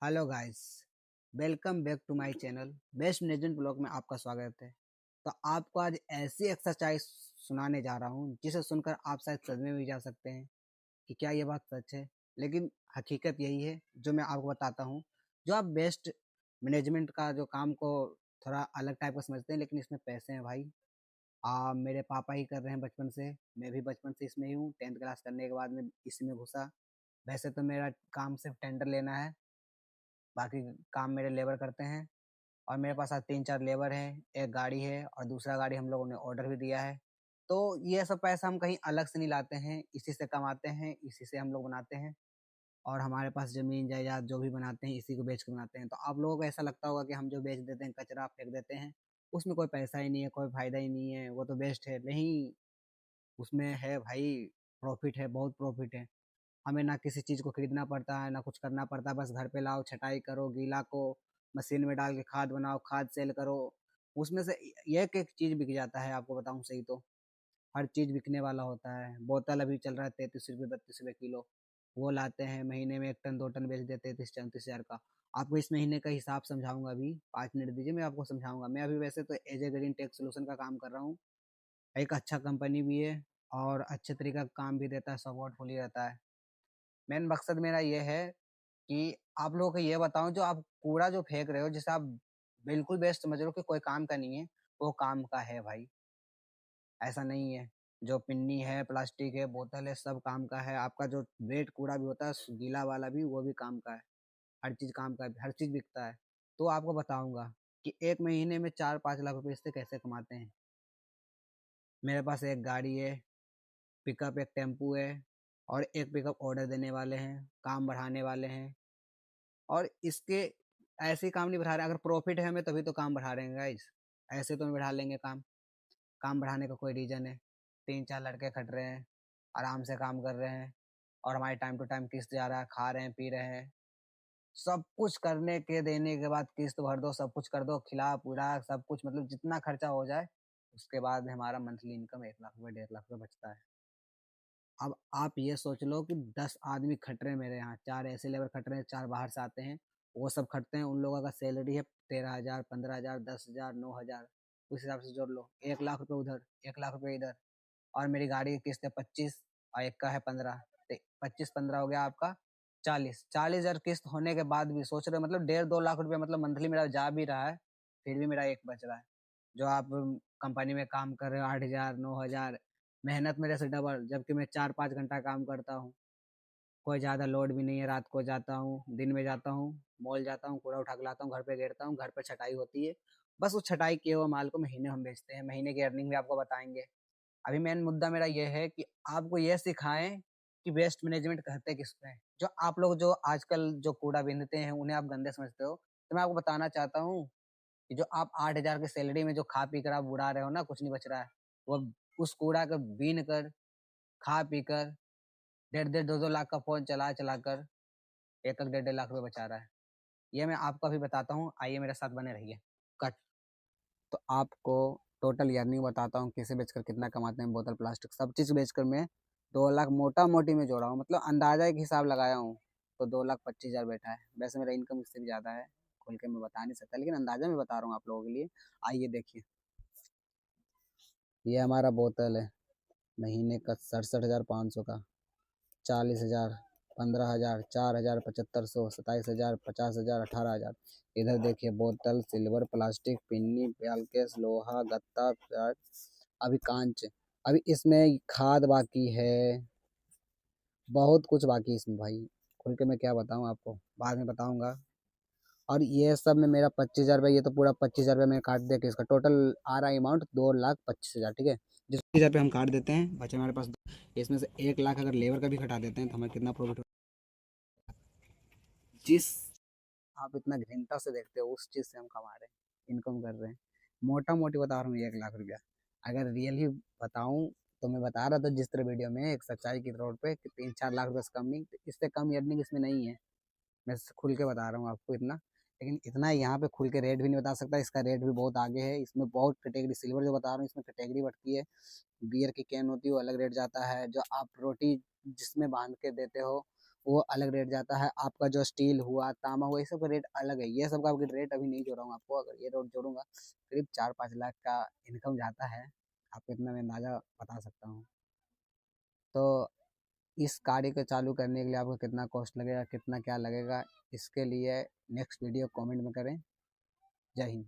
Hello guys, welcome back to my channel best management blog में आपका स्वागत है। तो आपको आज ऐसी एक्सरसाइज सुनाने जा रहा हूँ जिसे सुनकर आप शायद सदमे में भी जा सकते हैं कि क्या ये बात सच है। लेकिन हकीकत यही है जो मैं आपको बताता हूँ। जो आप बेस्ट मैनेजमेंट का जो काम को थोड़ा अलग टाइप का समझते हैं, लेकिन इसमें पैसे हैं भाई। मेरे पापा ही कर रहे हैं बचपन से, मैं भी बचपन से इसमें ही हूँ। 10th क्लास करने के बाद में इसी में घुसा। वैसे तो मेरा काम सिर्फ टेंडर लेना है, बाकी काम मेरे लेबर करते हैं। और मेरे पास आज 3-4 लेबर हैं, एक गाड़ी है और दूसरा गाड़ी हम लोगों ने ऑर्डर भी दिया है। तो ये सब पैसा हम कहीं अलग से नहीं लाते हैं, इसी से कमाते हैं, इसी से हम लोग बनाते हैं। और हमारे पास ज़मीन जायदाद जो भी बनाते हैं इसी को बेच के बनाते हैं। तो आप लोगों को ऐसा लगता होगा कि हम जो बेच देते हैं, कचरा फेंक देते हैं, उसमें कोई पैसा ही नहीं है, कोई फ़ायदा ही नहीं है, वो तो वेस्ट है। नहीं, उसमें है भाई, प्रॉफ़िट है, बहुत प्रॉफ़िट है। हमें ना किसी चीज़ को खरीदना पड़ता है, ना कुछ करना पड़ता है, बस घर पे लाओ, छटाई करो, गीला को मशीन में डाल के खाद बनाओ, खाद सेल करो। उसमें से एक-एक चीज़ बिक जाता है, आपको बताऊँ सही तो। हर चीज़ बिकने वाला होता है। बोतल अभी चल रहा है ₹33 ₹32 किलो। वो लाते हैं, महीने में 1 टन 2 टन बेच देते हैं 30-34 हज़ार का। आपको इस महीने का हिसाब समझाऊँगा अभी, 5 मिनट दीजिए, मैं आपको समझाऊँगा। मैं अभी वैसे तो as a green tech solution का काम कर रहा हूँ। एक अच्छा कंपनी भी है और अच्छे तरीके का काम भी देता है, सपोर्ट फुली रहता है। मेन मकसद मेरा ये है कि आप लोगों को ये बताऊँ, जो आप कूड़ा जो फेंक रहे हो, जिसे आप बिल्कुल बेस्ट समझ रहे हो कि कोई काम का नहीं है, वो काम का है भाई, ऐसा नहीं है। जो पिन्नी है, प्लास्टिक है, बोतल है, सब काम का है। आपका जो वेट कूड़ा भी होता है, गीला वाला भी, वो भी काम का है। हर चीज़ काम का है, हर चीज़ बिकता है। तो आपको बताऊँगा कि 1 महीने में 4-5 लाख रुपए इससे कैसे कमाते हैं। मेरे पास एक गाड़ी है, पिकअप एक टेम्पू है और एक पिकअप ऑर्डर देने वाले हैं, काम बढ़ाने वाले हैं। और इसके ऐसे ही काम नहीं बढ़ा रहे हैं, अगर प्रॉफिट है हमें तभी तो काम बढ़ा रहे हैं गाइस। ऐसे तो नहीं बढ़ा लेंगे काम। काम बढ़ाने का कोई रीज़न है। 3-4 लड़के खट रहे हैं, आराम से काम कर रहे हैं और हमारी टाइम टू टाइम किस्त जा रहा है, खा रहे हैं, पी रहे हैं। सब कुछ करने के देने के बाद किस्त भर दो, सब कुछ कर दो, खिला-पिला सब कुछ, मतलब जितना खर्चा हो जाए, उसके बाद में हमारा मंथली इनकम 1 लाख रुपए, 1.5 लाख रुपए बचता है। अब आप ये सोच लो कि 10 आदमी खट रहे हैं मेरे यहाँ, 4 ऐसे लेबर खट रहे हैं, 4 बाहर से आते हैं, वो सब खटते हैं, उन लोगों का सैलरी है 13,000, 15,000, 10,000, 9,000, उस हिसाब से जोड़ लो। 1 लाख रुपए उधर, 1 लाख रुपए इधर। और मेरी गाड़ी की किस्त है 25 और एक का है 15, तो 25-15 हो गया आपका 40। 40,000 किस्त होने के बाद भी सोच रहे हो, मतलब 1.5-2 लाख रुपए मतलब मंथली मेरा जा भी रहा है, फिर भी मेरा एक बच रहा है। जो आप कंपनी में काम कर रहे हो 8,000, 9,000, मेहनत मेरे से डबल, जबकि मैं 4-5 घंटा काम करता हूँ। कोई ज़्यादा लोड भी नहीं है, रात को जाता हूँ, दिन में जाता हूँ, मॉल जाता हूँ, कूड़ा उठा के लाता हूँ, घर पे गेरता हूँ, घर पे छटाई होती है। बस उस छटाई किए हुए माल को महीने हम बेचते हैं, महीने की अर्निंग भी आपको बताएँगे। अभी मेन मुद्दा मेरा ये है कि आपको ये सिखाएँ कि वेस्ट मैनेजमेंट कहते किसको हैं। जो आप लोग जो आजकल जो कूड़ा बीनते हैं, उन्हें आप गंदे समझते हो। तो मैं आपको बताना चाहता हूँ कि जो आप 8,000 की सैलरी में जो खा पी कर आप उड़ा रहे हो ना, कुछ नहीं बच रहा है। वो उस कूड़ा को बीन कर, खा पी कर, डेढ़-डेढ़ 2-2 लाख का फ़ोन चला-चला कर 1-1 डेढ़-डेढ़ लाख रुपए बचा रहा है। ये मैं आपको अभी बताता हूँ, आइए मेरे साथ बने रहिए। कट। तो आपको टोटल अर्निंग बताता हूँ, किसे बेचकर कितना कमाते हैं, बोतल, प्लास्टिक सब चीज़ बेचकर मैं 2 लाख मोटा-मोटी में जोड़ा हूँ, मतलब अंदाज़ा एक हिसाब लगाया हूँ, तो 2,25,000 बैठा है। वैसे मेरा इनकम इससे भी ज़्यादा है, खुल के मैं बता नहीं सकता, लेकिन अंदाज़ा मैं बता रहा हूँ आप लोगों के लिए। आइए देखिए, ये हमारा बोतल है, महीने का 67,500 का, 40,000, 15,000, 4,000, 7,500, 27,000, 50,000, 18,000। इधर देखिए, बोतल, सिल्वर, प्लास्टिक, पिन्नी, पेलकेस, लोहा, गत्ता, प्याज, अभी कांच, अभी इसमें खाद बाकी है, बहुत कुछ बाकी है इसमें भाई। खुल के मैं क्या बताऊँ आपको, बाद में बताऊँगा। और ये सब में मेरा 25,000 रुपये, ये तो पूरा 25,000 रुपये मैंने काट दिया कि इसका टोटल आ रहा है अमाउंट 2,25,000, ठीक है। जिस 25,000 रुपये हम काट देते हैं, बचे हमारे पास इसमें से 1 लाख अगर लेबर का भी घटा देते हैं तो हमें कितना प्रॉफिट हो। जिस आप इतना घृणता से देखते हो, उस चीज़ से हम कमा रहे हैं, इनकम कर रहे हैं। मोटा मोटी बता रहा हूँ, 1 लाख रुपया। अगर रियली बताऊँ तो मैं बता रहा था जिस तरह वीडियो में एक सच्चाई की तौर पे कि 3-4 लाख रुपये से कम नहीं, इससे कम अर्निंग इसमें नहीं है। मैं खुल के बता रहा हूँ आपको इतना, लेकिन इतना यहाँ पे खुल के रेट भी नहीं बता सकता। इसका रेट भी बहुत आगे है, इसमें बहुत कैटेगरी, सिल्वर जो बता रहा हूँ इसमें कैटेगरी बढ़ती है। बियर की कैन होती है वो अलग रेट जाता है, जो आप रोटी जिसमें बांध के देते हो वो अलग रेट जाता है। आपका जो स्टील हुआ, तांबा हुआ, ये सब का रेट अलग है। ये सब का अभी रेट अभी नहीं जोड़ा हूँ आपको। अगर ये रेट जोड़ूंगा करीब 4-5 लाख का इनकम जाता है। आपको इतना मैं अंदाज़ा बता सकता हूँ। तो इस कार्य को चालू करने के लिए आपको कितना कॉस्ट लगेगा, कितना क्या लगेगा, इसके लिए नेक्स्ट वीडियो कमेंट में करें। जय हिंद।